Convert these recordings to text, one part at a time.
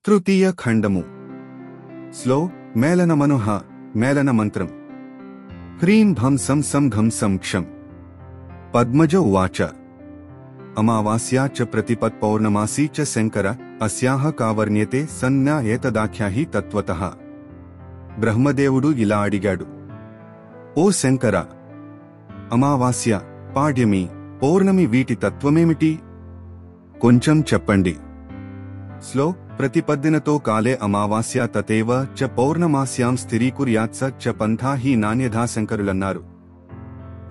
తృతీయ ఖండము. స్లో మేళనమనుహ మేళన మంత్రం. హ్రీం భం సం సం ఘం సం క్షం. పద్మజ ఉవాచ. అమావాస్యా చ ప్రతిపత్ పౌర్ణమాసీ చ శంకర అస్యాహ కావర్ణ్యతే సన్యా ఏతదాఖ్యాహి తత్వతః. బ్రహ్మదేవుడు ఇలా అడిగాడు: ఓ శంకర, అమావాస్య, పాడ్యమి, పౌర్ణమి వీటి తత్వమేమిటి? కొంచెం చెప్పండి. స్లో ప్రతిపద్దినతో కాలే అమావాస్య తతేవ చ పౌర్ణమాస్యాం స్థిరీకుర్యాత్ స చ పంథా హి నాన్యథా శంకరులన్నారు.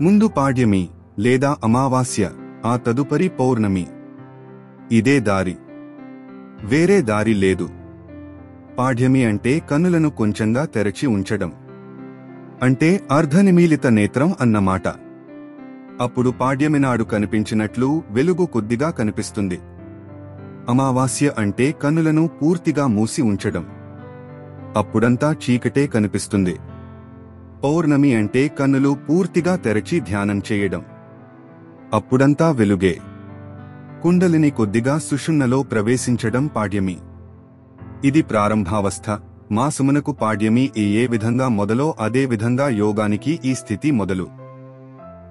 ముందు పాడ్యమి లేదా అమావాస్య, ఆ తదుపరి పౌర్ణమి. ఇదే దారి, వేరే దారి లేదు. పాడ్యమి అంటే కన్నులను కొంచెంగా తెరచి ఉంచడం, అంటే అర్ధనిమీలిత నేత్రం అన్నమాట. అప్పుడు పాడ్యమి నాడు కనిపించినట్లు వెలుగు కొద్దిగా కనిపిస్తుంది. అమావాస్య అంటే కన్నులను పూర్తిగా మూసి ఉంచడం, అప్పుడంతా చీకటే కనిపిస్తుంది. పౌర్ణమి అంటే కన్నులు పూర్తిగా తెరచి ధ్యానం చేయడం, అప్పుడంతా వెలుగే. కుండలిని కొద్దిగా సుషుమ్నలో ప్రవేశించడం పాడ్యమి. ఇది ప్రారంభావస్థ. మాసమునకు పాడ్యమి ఏ విధంగా మొదలో అదే విధంగా యోగానికి ఈ స్థితి మొదలు.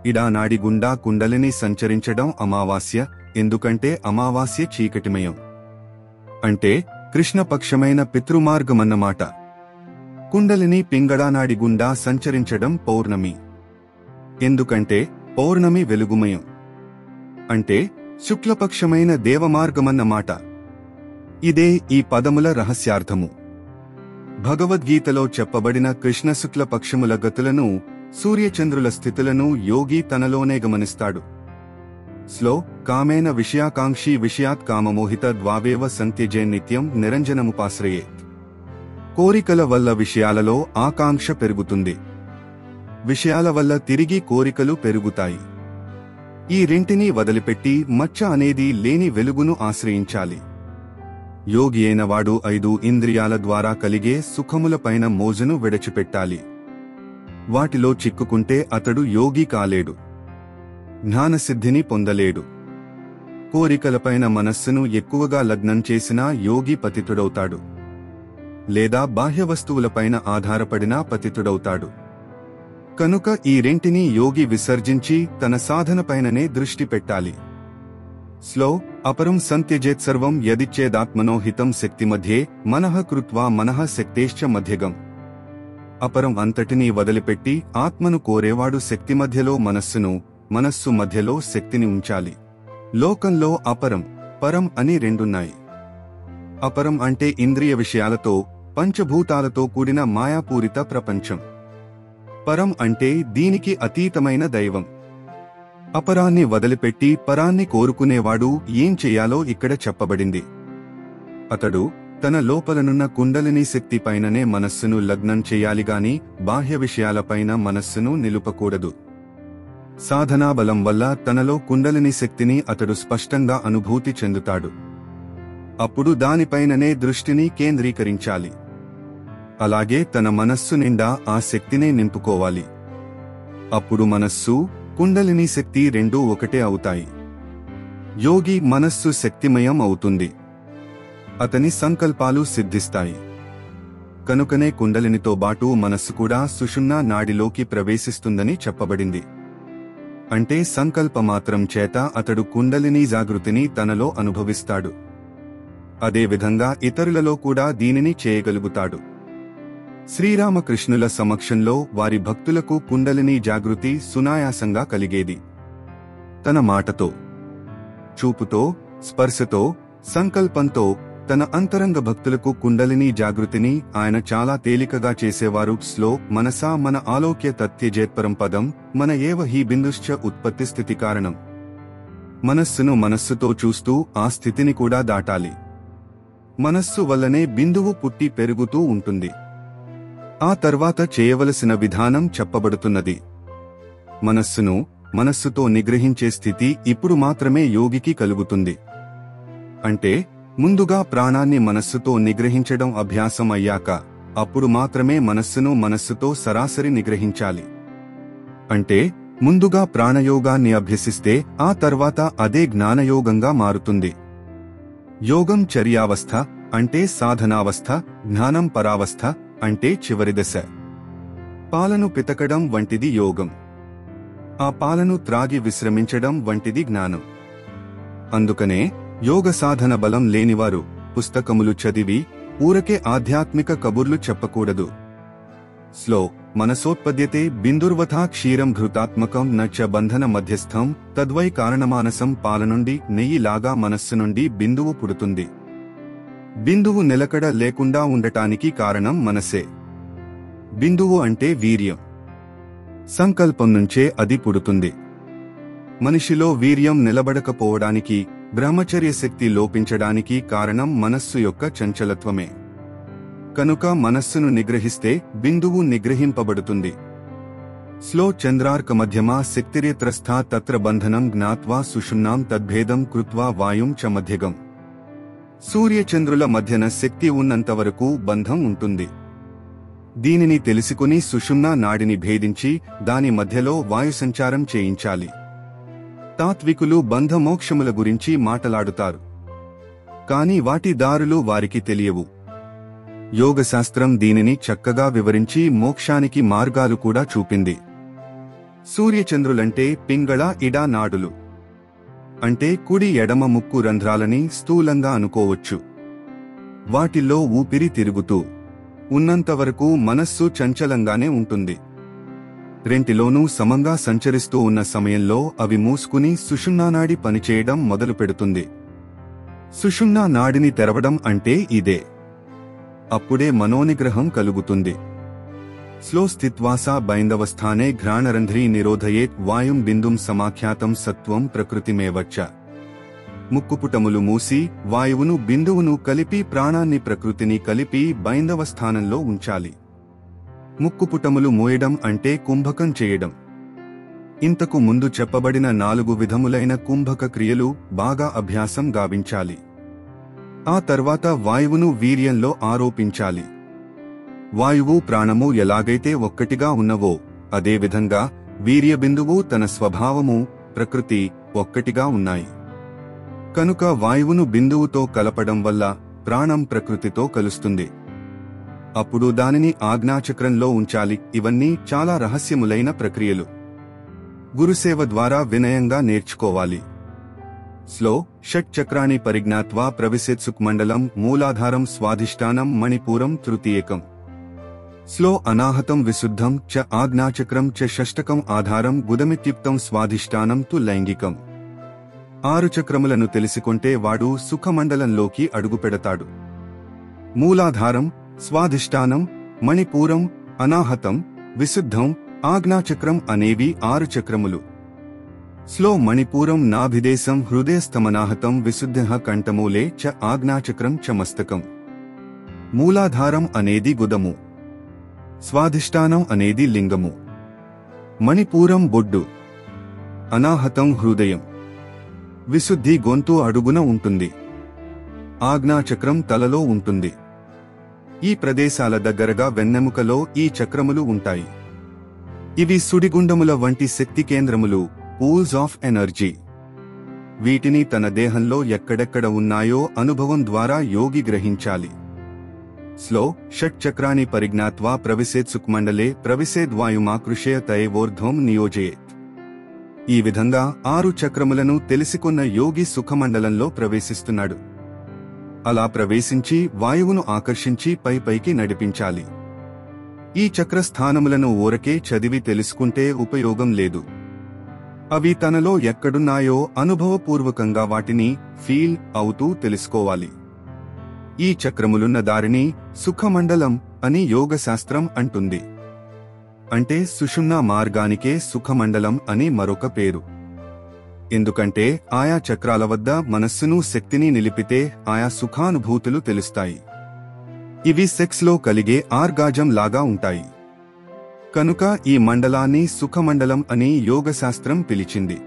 ఇడా నాడి గుండా కుండలిని సంచరించడం అమావాస్య. ఎందుకంటే అమావాస్య చీకటిమయం, అంటే కృష్ణపక్షమైన పితృమార్గమన్నమాట. కుండలిని పింగళానాడి గుండా సంచరించడం పౌర్ణమి. ఎందుకంటే పౌర్ణమి వెలుగుమయం, అంటే శుక్లపక్షమైన దేవమార్గమన్నమాట. ఇదే ఈ పదముల రహస్యార్థము. భగవద్గీతలో చెప్పబడిన కృష్ణ శుక్లపక్షముల గతులను, సూర్యచంద్రుల స్థితులను యోగి తనలోనే గమనిస్తాడు. స్లో కామేన విషయాకాంక్షీ విషయాత్ కామమోహిత ద్వావేవ సంత్యజే నిత్యం నిరంజనముపాశ్రయేత్. కోరికల వల్ల విషయాలలో ఆకాంక్ష పెరుగుతుంది, విషయాల వల్ల తిరిగి కోరికలు పెరుగుతాయి. ఈ రెంటినీ వదిలిపెట్టి మచ్చ అనేది లేని వెలుగును ఆశ్రయించాలి. యోగి అయినవాడు 5 ఇంద్రియాల ద్వారా కలిగే సుఖములపైన మోజును విడిచిపెట్టాలి. వాటిలో చిక్కుకుంటే అతడు యోగి కాలేడు, జ్ఞానసిద్ధిని పొందలేడు. కోరికలపైన మనస్సును ఎక్కువగా లగ్నం చేసినా యోగి పతితుడవుతాడు, లేదా బాహ్య వస్తువులపైన ఆధారపడినా పతితుడవుతాడు. కనుక ఈ రెంటినీ యోగి విసర్జించి తన సాధనపైననే దృష్టి పెట్టాలి. స్లో అపరం సంత్యజేత్ సర్వం యదిచ్చేదాత్మనో హితం శక్తి మధ్యే మనః కృత్వా మనః శక్తేశ్చ మధ్యగం. అపరం అంతటినీ వదిలిపెట్టి ఆత్మను కోరేవాడు శక్తి మధ్యలో మనస్సును, మనస్సు మధ్యలో శక్తిని ఉంచాలి. లోకంలో అపరం, పరం అని రెండున్నాయి. అపరం అంటే ఇంద్రియ విషయాలతో, పంచభూతాలతో కూడిన మాయాపూరిత ప్రపంచం. పరం అంటే దీనికి అతీతమైన దైవం. అపరాన్ని వదిలిపెట్టి పరాన్ని కోరుకునేవాడు ఏం చెయ్యాలో ఇక్కడ చెప్పబడింది. అతడు తన లోపలనున్న కుండలిని శక్తి పైననే మనస్సును లగ్నం చెయ్యాలిగాని బాహ్య విషయాలపైన మనస్సును నిలుపకూడదు. సాధనాబలం వల్ల తనలో కుండలిని శక్తిని అతడు స్పష్టంగా అనుభూతి చెందుతాడు. అప్పుడు దానిపైననే దృష్టిని కేంద్రీకరించాలి. అలాగే తన మనస్సు నిండా ఆ శక్తినే నింపుకోవాలి. అప్పుడు మనస్సు, కుండలిని శక్తి రెండూ ఒకటే అవుతాయి. యోగి మనస్సు శక్తిమయం అవుతుంది, అతని సంకల్పాలు సిద్ధిస్తాయి. కనుకనే కుండలినితో బాటు మనస్సు కూడా సుషుమ్నా నాడిలోకి ప్రవేశిస్తుందని చెప్పబడింది. అంటే సంకల్పమాత్రం చేత అతడు కుండలిని జాగృతిని తనలో అనుభవిస్తాడు. అదేవిధంగా ఇతరులలో కూడా దీనిని చేయగలుగుతాడు. శ్రీరామకృష్ణుల సమక్షంలో వారి భక్తులకు కుండలిని జాగృతి సునాయాసంగా కలిగేది. తన మాటతో, చూపుతో, స్పర్శతో, సంకల్పంతో తన అంతరంగ భక్తులకు కుండలిని జాగృతిని ఆయన చాలా తేలికగా చేసేవారు. స్లో మనసా మన ఆలోక్య తత్యజేత్పరం పదం మన ఏవ హి బిందుశ్చ ఉత్పత్తి స్థితి కారణం. మనస్సును మనస్సుతో చూస్తూ ఆ స్థితిని కూడా దాటాలి. మనస్సు వల్లనే బిందువు పుట్టి పెరుగుతూ ఉంటుంది. ఆ తర్వాత చేయవలసిన విధానం చెప్పబడుతున్నది. మనస్సును మనస్సుతో నిగ్రహించే స్థితి ఇప్పుడు మాత్రమే యోగికి కలుగుతుంది. అంటే ముందుగా ప్రాణాన్ని మనస్సుతో నిగ్రహించడం అభ్యాసం అయ్యాక అప్పుడు మాత్రమే మనస్సును మనస్సుతో సరాసరి నిగ్రహించాలి. అంటే ముందుగా ప్రాణయోగాన్ని అభ్యసిస్తే ఆ తర్వాత అదే జ్ఞానయోగంగా మారుతుంది. యోగం చర్యావస్థ, అంటే సాధనావస్థ, జ్ఞానం పరావస్థ అంటే చివరి దశ. పాలను పితకడం వంటిది యోగం. ఆ పాలను త్రాగి విశ్రమించడం వంటిది జ్ఞానం. అందుకనే యోగ సాధన బలం లేనివారు పుస్తకములు చదివి ఊరకే ఆధ్యాత్మిక కబుర్లు చెప్పకూడదు. స్లో మనసోత్పద్యతే బిందుర్వథా క్షీరం ఘృతాత్మకం నచ బంధన మధ్యస్థం తద్వై కారణమానసం. పాల నుండి నెయ్యిలాగా మనస్సు నుండి బిందువు పుడుతుంది. బిందువు నిలకడ లేకుండా ఉండటానికి కారణం మనసే. బిందువు అంటే వీర్యం. సంకల్పం నుంచే అది పుడుతుంది. మనిషిలో వీర్యం నిలబడకపోవడానికి, బ్రహ్మచర్య శక్తి లోపించడానికి కారణం మనస్సు యొక్క చంచలత్వమే. కనుక మనస్సును నిగ్రహిస్తే బిందువు నిగ్రహింపబడుతుంది. స్లో చంద్రార్క మధ్యమా శక్తిరేత్రస్థా తత్ర బంధనం జ్ఞాత్వా సుషుమ్నాం తద్భేదం కృత్వా వాయుం చ మధ్యగం. సూర్యచంద్రుల మధ్యన శక్తి ఉన్నంతవరకు బంధం ఉంటుంది. దీనిని తెలుసుకుని సుషుమ్నా నాడిని భేదించి దాని మధ్యలో వాయు సంచారం చేయించాలి. తాత్వికులు బంధమోక్షముల గురించి మాటలాడుతారు, కాని వాటి దారులు వారికి తెలియవు. యోగశాస్త్రం దీనిని చక్కగా వివరించి మోక్షానికి మార్గాలు కూడా చూపింది. సూర్యచంద్రులంటే పింగళ ఇడా నాడులు. అంటే కుడి ఎడమ ముక్కు రంధ్రాలని స్థూలంగా అనుకోవచ్చు. వాటిల్లో ఊపిరి తిరుగుతూ ఉన్నంతవరకు మనస్సు చంచలంగానే ఉంటుంది. రెంటిలోనూ సమంగా సంచరిస్తూ ఉన్న సమయంలో అవి మూసుకుని సుషుమ్నానాడి పనిచేయడం మొదలు పెడుతుంది. సుషుమ్నా నాడిని తెరవడం అంటే ఇదే. అప్పుడే మనోనిగ్రహం కలుగుతుంది. స్లో స్థిత్వాసా బైందవస్థానే ఘ్రాణరంధ్రీ నిరోధయేత్ వాయుం బిందుం సమాఖ్యాతం సత్వం ప్రకృతిమేవచ్చ. ముక్కుపుటములు మూసి వాయువును బిందువును కలిపి ప్రాణాన్ని ప్రకృతిని కలిపి బైందవస్థానంలో ఉంచాలి. ముక్కుపుటములు మోయడం అంటే కుంభకం చేయడం. ఇంతకు ముందు చెప్పబడిన 4 విధములైన కుంభక క్రియలు బాగా అభ్యాసం గావించాలి. ఆ తర్వాత వాయువును వీర్యంలో ఆరోపించాలి. వాయువు ప్రాణము ఎలాగైతే ఒక్కటిగా ఉన్నవో అదేవిధంగా వీర్యబిందువు తన స్వభావము ప్రకృతి ఒక్కటిగా ఉన్నాయి. కనుక వాయువును బిందువుతో కలపడం వల్ల ప్రాణం ప్రకృతితో కలుస్తుంది. అప్పుడు దానిని ఆజ్ఞాచక్రంలో ఉంచాలి. ఇవన్నీ చాలా రహస్యములైన ప్రక్రియలు. గురుసేవ ద్వారా వినయంగా నేర్చుకోవాలి. స్లో షట్చక్రాణి పరిజ్ఞాత్వా ప్రవిశేత్సుక్మండలం మూలాధారం స్వాధిష్టానం మణిపూరం తృతీయకం. స్లో అనాహతం విశుద్ధం చ ఆజ్ఞాచక్రం చ షష్టకం ఆధారం గుదమిత్యుక్తం స్వాధిష్టానం తు లైంగికం. 6 చక్రములను తెలుసుకుంటే వాడు సుఖమండలంలోకి అడుగుపెడతాడు. మూలాధారం, స్వాధిష్టానం, మణిపూరం, అనాహతం, విశుద్ధం, ఆజ్ఞాచక్రం అనేవి 6 చక్రములు. స్లో మణిపూరం నాభిదేశం హృదయస్థమనాహతం విశుద్ధః కంఠమూలే చ ఆజ్ఞాచక్రం చ మస్తకం. మూలాధారం అనేది గుదము, స్వాధిష్టానం అనేది లింగము, మణిపూరం బొడ్డు, అనాహతం హృదయం, విశుద్ధి గొంతు అడుగున ఉంటుంది, ఆజ్ఞాచక్రం తలలో ఉంటుంది. ఈ ప్రదేశాల దగ్గరగా వెన్నెముకలో ఈ చక్రములు ఉంటాయి. ఇవి సుడిగుండముల వంటి శక్తి కేంద్రములు, పూల్స్ ఆఫ్ ఎనర్జీ. వీటిని తన దేహంలో ఎక్కడెక్కడ ఉన్నాయో అనుభవం ద్వారా యోగి గ్రహించాలి. స్లో షట్చక్రాని పరిజ్ఞాత్వా ప్రవిశేత్సుక్మండలే ప్రవిశేద్వాయుమాకృష్య తయేవోర్ధ్వం నియోజయేత్. ఈ విధంగా 6 చక్రములను తెలుసుకున్న యోగి సుఖమండలంలో ప్రవేశిస్తున్నాడు. అలా ప్రవేశించి వాయువును ఆకర్షించి పైకి నడిపించాలి. ఈ చక్రస్థానములను ఊరకే చదివి తెలుసుకుంటే ఉపయోగం లేదు. అవి తనలో ఎక్కడున్నాయో అనుభవపూర్వకంగా వాటిని ఫీల్ అవుతూ తెలుసుకోవాలి. ఈ చక్రములున్న దారిని సుఖమండలం అని యోగశాస్త్రం అంటుంది. అంటే సుషుమ్నా మార్గానికే సుఖమండలం అని మరొక పేరు. ఎందుకంటే ఆయా చక్రాల వద్ద మనస్సును శక్తిని నిలిపితే ఆయా సుఖానుభూతులు తెలుస్తాయి. ఇవి సెక్స్లో కలిగే ఆర్గాజం లాగా ఉంటాయి. కనుక ఈ మండలాన్ని సుఖమండలం అని యోగశాస్త్రం పిలిచింది.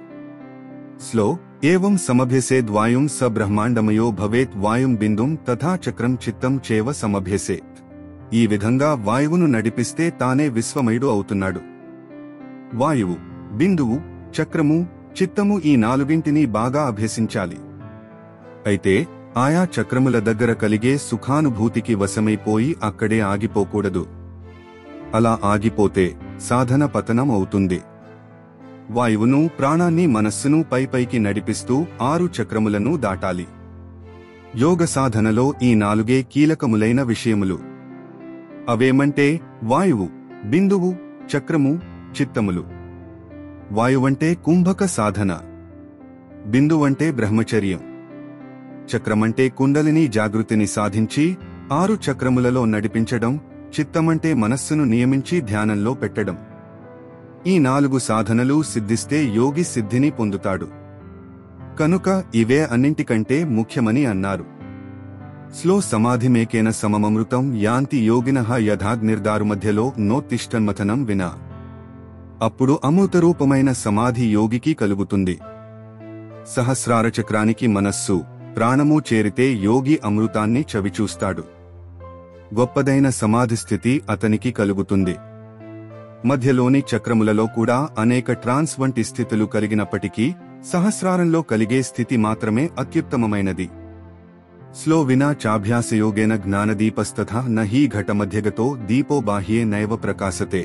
స్లో ఏవం సమభ్యసేద్వాయుం స బ్రహ్మాండమయో భవేత్ వాయుం బిందుం తథా చక్రం చిత్తం చేవ సమభ్యసేత్. ఈ విధంగా వాయువును నడిపిస్తే తానే విశ్వమయుడు అవుతున్నాడు. వాయువు, బిందువు, చక్రము, చిత్తము ఈ 4ంటిని బాగా అభ్యసించాలి. అయితే ఆయా చక్రముల దగ్గర కలిగే సుఖానుభూతికి వశమైపోయి అక్కడే ఆగిపోకూడదు. అలా ఆగిపోతే సాధన పతనం అవుతుంది. వాయువును, ప్రాణాన్ని, మనస్సును పైపైకి నడిపిస్తూ 6 చక్రములను దాటాలి. యోగ సాధనలో ఈ 4 కీలకములైన విషయములు. అవేమంటే వాయువు, బిందువు, చక్రము, చిత్తములు. వాయువంటే కుంభక సాధన, బిందువంటే బ్రహ్మచర్యం, చక్రమంటే కుండలిని జాగృతిని సాధించి 6 చక్రములలో నడిపించడం, చిత్తమంటే మనస్సును నియమించి ధ్యానంలో పెట్టడం. ఈ 4 సాధనలు సిద్ధిస్తే యోగి సిద్ధిని పొందుతాడు. కనుక ఇవే అన్నింటికంటే ముఖ్యమని అన్నారు. స్లో సమాధిమేకేన సమమమృతం యాంతి యోగినః యథాగ్నిర్దారు మధ్యలో నోత్తిష్టన్మథనం వినా. అప్పుడు అమృతరూపమైన సమాధి యోగికి కలుగుతుంది. సహస్రార చక్రానికి మనస్సు, ప్రాణము చేరితే యోగి అమృతాన్ని చవిచూస్తాడు. గొప్పదైన సమాధి స్థితి అతనికి కలుగుతుంది. మధ్యలోని చక్రములలో కూడా అనేక ట్రాన్స్ వంటి స్థితులు కలిగినప్పటికీ సహస్రారంలో కలిగే స్థితి మాత్రమే అత్యుత్తమమైనది. స్లో వినా చాభ్యాసయోగేన జ్ఞానదీపస్తథా నహీ ఘటమధ్యగతో దీపో బాహ్యే నైవ ప్రకాశతే.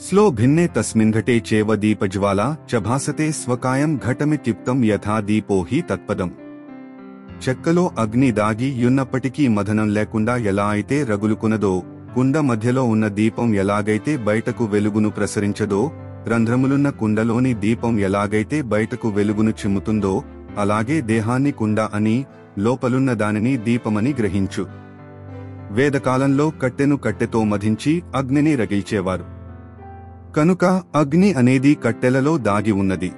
స్లో భిన్నే తస్మిన్ఘటే చేవ దీపజ్వాలా చభాసతే స్వకాయం ఘటమిత్యుక్తం యథా దీపో హి తత్పదం. చెక్కలో అగ్ని దాగి యున్నప్పటికీ మథనం లేకుండా ఎలా అయితే రగులుకున్నదో, కుండ మధ్యలో ఉన్న దీపం ఎలాగైతే బయటకు వెలుగును ప్రసరించదో, రంధ్రములున్న కుండలోని దీపం ఎలాగైతే బయటకు వెలుగును చిమ్ముతుందో, అలాగే దేహాన్ని కుండ అని, లోపలున్న దానిని దీపమని గ్రహించు. వేదకాలంలో కట్టెను కట్టెతో మధించి అగ్నిని రగిల్చేవారు. కనుక అగ్ని అనేది కట్టెలలో దాగి ఉన్నది.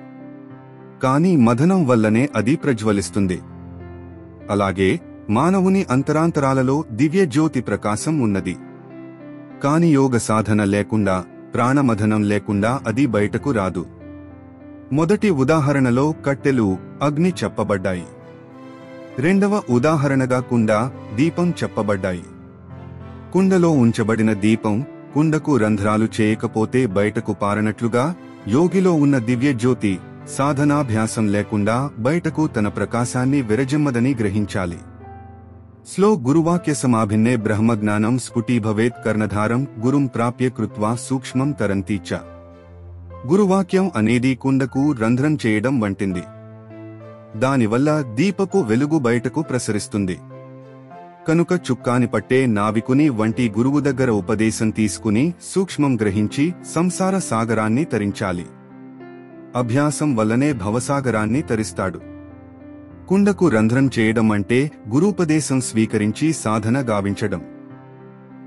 కాని మథనం వల్లనే అది ప్రజ్వలిస్తుంది. అలాగే మానవుని అంతరాంతరాలలో దివ్య జ్యోతి ప్రకాశం ఉన్నది. కాని యోగ సాధన లేకుండా, ప్రాణమథనం లేకుండా అది బయటకు రాదు. మొదటి ఉదాహరణలో కట్టెలు, అగ్ని చెప్పబడ్డాయి. రెండవ ఉదాహరణగా కుండ, దీపం చెప్పబడ్డాయి. కుండలో ఉంచబడిన దీపం కుండకు రంధ్రాలు చేయకపోతే బయటకు పారనట్లుగా యోగిలో ఉన్న దివ్య జ్యోతి సాధనాభ్యాసం లేకుండా బయటకు తన ప్రకాశాన్ని విరజిమ్మదని గ్రహించాలి. స్లో గురువాక్య సమాభిన్నే బ్రహ్మజ్ఞానం స్ఫుటీభవేత్ కర్ణధారం గురుం ప్రాప్య కృత్వా సూక్ష్మం తరంతీచ. గురువాక్యం అనేది కుండకు రంధ్రం చేయడం వంటింది. దానివల్ల దీపపు వెలుగు బయటకు ప్రసరిస్తుంది. కనుక చుక్కాని పట్టే నావికుని వంటి గురువు దగ్గర ఉపదేశం తీసుకుని సూక్ష్మం గ్రహించి సంసార సాగరాన్ని తరించాలి. అభ్యాసం వల్లనే భవసాగరాన్ని తరిస్తాడు. కుండకు రంధ్రం చేయడం అంటే గురూపదేశం స్వీకరించి సాధన గావించడం.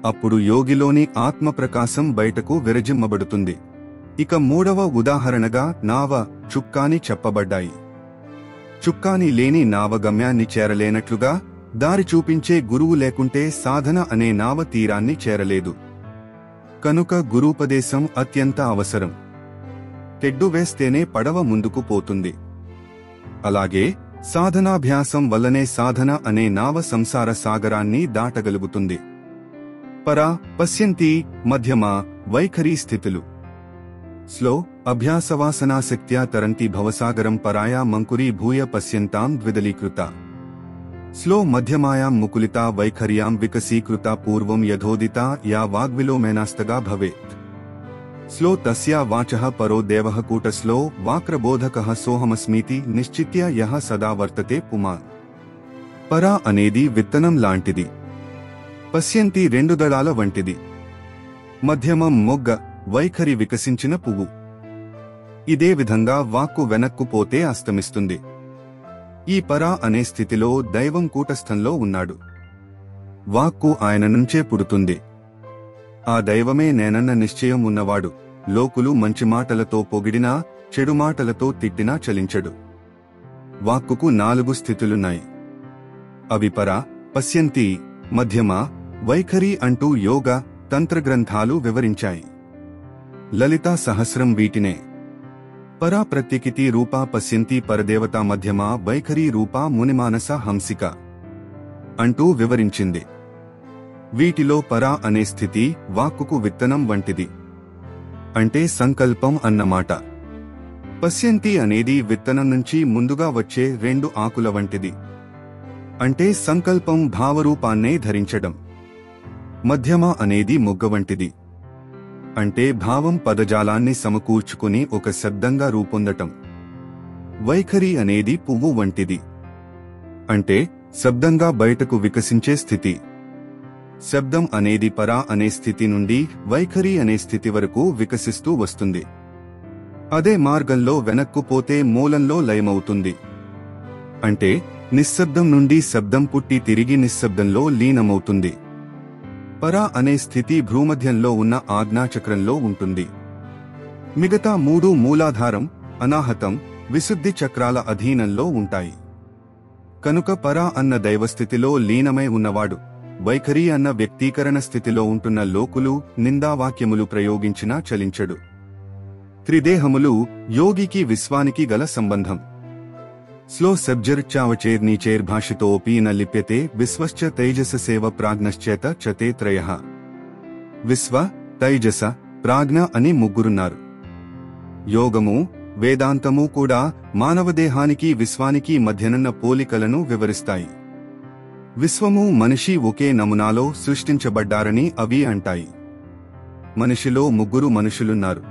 అప్పుడు యోగిలోని ఆత్మప్రకాశం బయటకు విరజిమ్మబడుతుంది. ఇక మూడవ ఉదాహరణగా నావ, చుక్కాని చెప్పబడ్డాయి. చుక్కాని లేని నావ గమ్యాన్ని చేరలేనట్లుగా దారి చూపించే గురువు లేకుంటే సాధన అనే నావ తీరాన్ని చేరలేదు. కనుక గురూపదేశం అత్యంత అవసరం. తెడ్డు వేస్తేనే పడవ ముందుకు పోతుంది. అలాగే సాధనాభ్యాసం వల్లనే సాధన అనే నావ సంసార సాగరాన్ని దాటగలుగుతుంది. పరా, పశ్యంతి, మధ్యమ, వైఖరి స్థితులు. స్లో అభ్యాసవాసనాశక్త్యా తరంతి భవసాగరం పరాయా మంకురీ భూయ పశ్యంతాం ద్విదలీకృత. స్లో మధ్యమాయాం ముకులితా వైఖర్యాం వికసీకృత పూర్వం యథోదితా యా వాగ్విలోమేనాస్తగా భవేత్. స్లో తస్యా వాచః పరో దేవః కూటస్లో వాక్రబోధకః సోహమస్మీతి నిశ్చిత్య యః సదా వర్తతే పుమాన్. పరా అనేది విత్తనం లాంటిది. పశ్యంతి 2 దళాల వంటిది. మధ్యమం మొగ్గ, వైఖరి వికసించిన పువ్వు. ఇదే విధంగా వాక్కు వెనక్కు పోతే అస్తమిస్తుంది. ఈ పరా అనే స్థితిలో దైవం కూటస్థంలో ఉన్నాడు. వాక్కు ఆయన నుంచే పుడుతుంది. ఆ దైవమే నేనన్న నిశ్చయం ఉన్నవాడు. లోకులు మంచి మాటలతో పొగిడినా, చెడు మాటలతో తిట్టినా చలించడు. వాక్కుకు 4 స్థితులున్నాయి. అవి పరా, పశ్యంతి, మధ్యమ, వైఖరి అంటూ యోగ, తంత్రగ్రంథాలు వివరించాయి. లలితా సహస్రం వీటినే. పరా ప్రత్యేకితి రూపా పశ్యంతి పరదేవతా మధ్యమ వైఖరి రూపా మునిమానస హంసిక అంటూ వివరించింది. వీటిలో పరా అనే స్థితి వాక్కుకు విత్తనం వంటిది. అంటే సంకల్పం అన్నమాట. పశ్యంతి అనేది విత్తనం నుంచి ముందుగా వచ్చే 2 ఆకుల వంటిది. అంటే సంకల్పం భావరూపాన్నే ధరించడం. మధ్యమ అనేది మొగ్గ వంటిది. అంటే భావం పదజాలాన్ని సమకూర్చుకుని ఒక శబ్దంగా రూపొందటం. వైఖరి అనేది పువ్వు వంటిది. అంటే శబ్దంగా బయటకు వికసించే స్థితి. శబ్దం అనేది పరా అనే స్థితి నుండి వైఖరి అనే స్థితి వరకు వికసిస్తూ వస్తుంది. అదే మార్గంలో వెనక్కు పోతే మూలంలో లయమవుతుంది. అంటే నిశ్శబ్దం నుండి శబ్దం పుట్టి తిరిగి నిశ్శబ్దంలో లీనమవుతుంది. పరా అనే స్థితి భ్రూమధ్యంలో ఉన్న ఆజ్ఞాచక్రంలో ఉంటుంది. మిగతా మూడు మూలాధారం, అనాహతం, విశుద్ధి చక్రాల అధీనంలో ఉంటాయి. కనుక పరా అన్న దైవస్థితిలో లీనమై ఉన్నవాడు వైఖరి అన్న వ్యక్తీకరణ స్థితిలో ఉంటున్న లోకులు నిందావాక్యములు ప్రయోగించినా చలించడు. త్రిదేహములు యోగికి విశ్వానికి గల సంబంధం. స్లో సబ్జర్చావచేర్ నీచేర్ భాషితోపి న లిప్యతే విశ్వశ్చ తైజస సేవ ప్రాజ్ఞశ్చేత చతే త్రయః. విశ్వ, తైజస, ప్రాజ్ఞ అని ముగ్గురున్నారు. యోగము, వేదాంతము కూడా మానవదేహానికి విశ్వానికి మధ్యనున్న పోలికలను వివరిస్తాయి. విశ్వము మనిషి ఒకే నమూనాలో సృష్టించబడ్డారని అవి అంటాయి. మనిషిలో ముగ్గురు మనుషులున్నారు.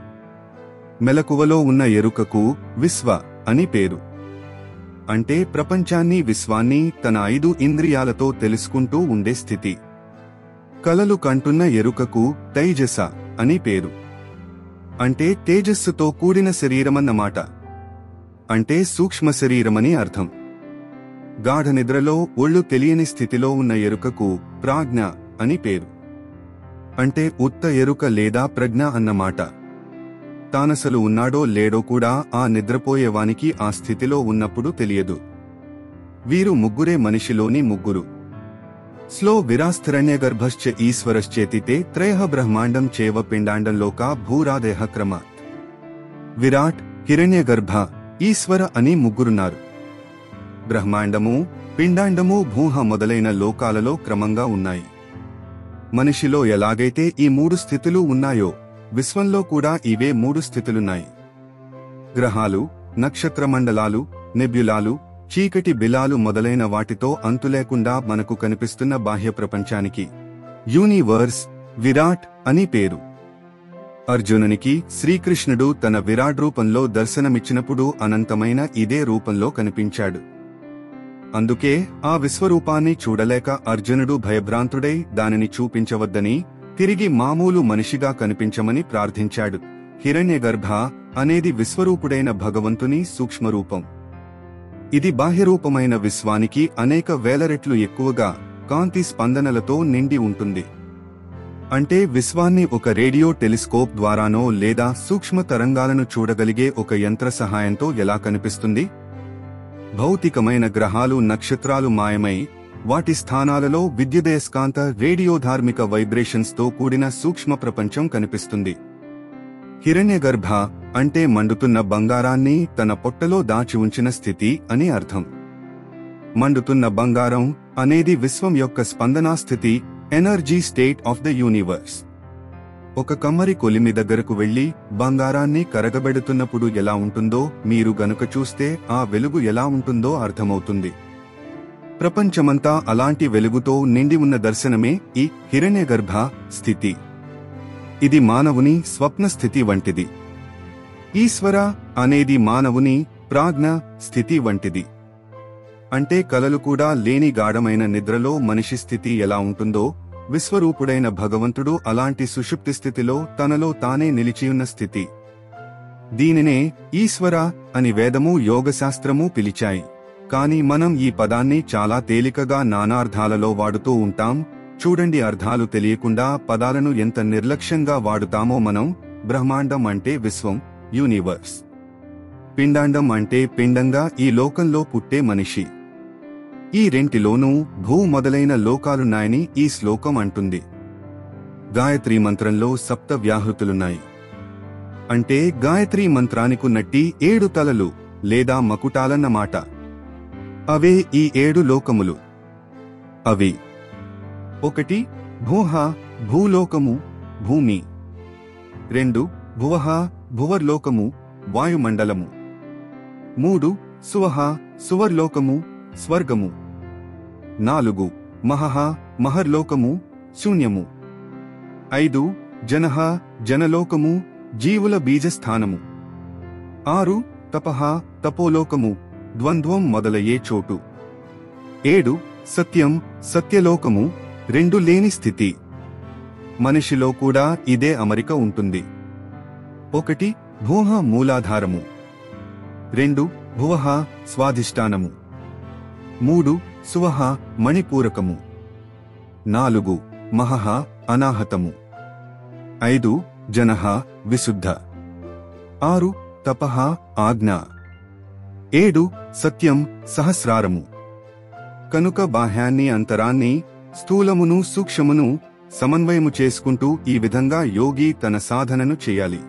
మెలకువలో ఉన్న ఎరుకకు విశ్వ అని పేరు. అంటే ప్రపంచాన్ని విశ్వాన్ని తన 5 ఇంద్రియాలతో తెలుసుకుంటూ ఉండే స్థితి. కలలు కంటున్న ఎరుకకు తైజస అని పేరు. అంటే తేజస్సుతో కూడిన శరీరమన్నమాట. అంటే సూక్ష్మ శరీరమని అర్థం. గాఢ నిద్రలో ఒళ్ళు తెలియని స్థితిలో ఉన్న ఎరుకకు ప్రాజ్ఞ అని పేరు. అంటే ఉత్త ఎరుక లేదా ప్రజ్ఞ అన్నమాట. తానసలు ఉన్నాడో లేడో కూడా ఆ నిద్రపోయేవానికి ఆ స్థితిలో ఉన్నప్పుడు తెలియదు. వీరు ముగ్గురే మనిషిలోని ముగ్గురు. స్లో విరాస్థిరణ్యగర్భశ్చ ఈశ్వరశ్చేతితే త్రయః బ్రహ్మాండం చేవ పిండాండంలోకా భూరాదేహ క్రమాత్. విరాట్, హిరణ్యగర్భ, ఈశ్వర అని ముగ్గురున్నారు. బ్రహ్మాండము, పిండాండము, భూహ మొదలైన లోకాలలో క్రమంగా ఉన్నాయి. మనిషిలో ఎలాగైతే ఈ 3 స్థితులు ఉన్నాయో విశ్వంలో కూడా ఇవే 3 స్థితులున్నాయి. గ్రహాలు, నక్షత్రమండలాలు, నెబ్యులాలు, చీకటి బిలాలు మొదలైన వాటితో అంతులేకుండా మనకు కనిపిస్తున్న బాహ్య ప్రపంచానికి యూనివర్స్, విరాట్ అని పేరు. అర్జునునికి శ్రీకృష్ణుడు తన విరాట్ రూపంలో దర్శనమిచ్చినప్పుడు అనంతమైన ఇదే రూపంలో కనిపించాడు. అందుకే ఆ విశ్వరూపాన్ని చూడలేక అర్జునుడు భయభ్రాంతుడై దానిని చూపించవద్దని, తిరిగి మామూలు మనిషిగా కనిపించమని ప్రార్థించాడు. హిరణ్యగర్భ అనేది విశ్వరూపుడైన భగవంతుని సూక్ష్మరూపం. ఇది బాహ్యరూపమైన విశ్వానికి అనేక వేల రెట్లు ఎక్కువగా కాంతి స్పందనలతో నిండి ఉంటుంది. అంటే విశ్వాన్ని ఒక రేడియో టెలిస్కోప్ ద్వారానో లేదా సూక్ష్మ తరంగాలను చూడగలిగే ఒక యంత్ర సహాయంతో ఎలా కనిపిస్తుంది? భౌతికమైన గ్రహాలు, నక్షత్రాలు మాయమై వాటి స్థానాలలో విద్యుదయస్కాంత రేడియోధార్మిక వైబ్రేషన్స్ తో కూడిన సూక్ష్మ ప్రపంచం కనిపిస్తుంది. హిరణ్యగర్భ అంటే మండుతున్న బంగారాన్ని తన పొట్టలో దాచి ఉంచిన స్థితి అని అర్థం. మండుతున్న బంగారం అనేది విశ్వం యొక్క స్పందనా స్థితి, energy state of the universe. ఒక కమ్మరి కొలిమి దగ్గరకు వెళ్లి బంగారాన్ని కరగబెడుతున్నప్పుడు ఎలా ఉంటుందో మీరు గనుక చూస్తే ఆ వెలుగు ఎలా ఉంటుందో అర్థమవుతుంది. ప్రపంచమంతా అలాంటి వెలుగుతో నిండి ఉన్న దర్శనమే ఈ హిరణ్యగర్భ స్థితి. ఇది మానవుని స్వప్న స్థితి వంటిది. ఈశ్వర అనేది మానవుని ప్రాజ్ఞ స్థితి వంటిది. అంటే కలలు కూడా లేని గాఢమైన నిద్రలో మనిషి స్థితి ఎలా ఉంటుందో విశ్వరూపుడైన భగవంతుడు అలాంటి సుషుప్తి స్థితిలో తనలో తానే నిలిచియున్న స్థితి. దీనినే ఈశ్వర అని వేదము, యోగశాస్త్రము పిలిచాయి. కాని మనం ఈ పదాన్ని చాలా తేలికగా నానార్థాలలో వాడుతూ ఉంటాం. చూడండి, అర్థాలు తెలియకుండా పదాలను ఎంత నిర్లక్ష్యంగా వాడుతామో మనం. బ్రహ్మాండం అంటే విశ్వం, యూనివర్స్. పిండాండం అంటే పిండంగా ఈ లోకంలో పుట్టే మనిషి. ఈ రెంటిలోనూ భూ మొదలైన లోకాలున్నాయని ఈ శ్లోకం అంటుంది. గాయత్రీ మంత్రంలో 7 వ్యాహృతులున్నాయి. అంటే గాయత్రీ మంత్రానికున్నట్టి 7 తలలు లేదా మకుటాలన్నమాట. అవే ఈ 7 లోకములు. అవి: 1 భూహ, భూలోకము, భూమి. 2 భువః, భువర్లోకము, వాయుమండలము. 3 సువః, సువర్లోకము, స్వర్గము. 4 మహః మహర్లోకము శూన్యము 5 జనః జనలోకము జీవుల బీజస్థానము 6 తపః తపోలోకము ద్వంద్వం మొదలయ్యే చోటు 7 సత్యం సత్యలోకము రెండు లేని స్థితి. మనిషిలో కూడా ఇదే అమరిక ఉంటుంది. 1 భూః మూలాధారము 2 భువః స్వాధిష్టానము 3 సువః మణిపూరకము 4 మహః అనాహతము 5 జనః విశుద్ధ 6 తపః ఆజ్ఞ 7 సత్యం సహస్రారము. కనుక బాహ్యాన్ని అంతరాన్ని స్థూలమును సూక్ష్మమును సమన్వయము చేసుకుంటూ ఈ విధంగా యోగి తన సాధనను చేయాలి.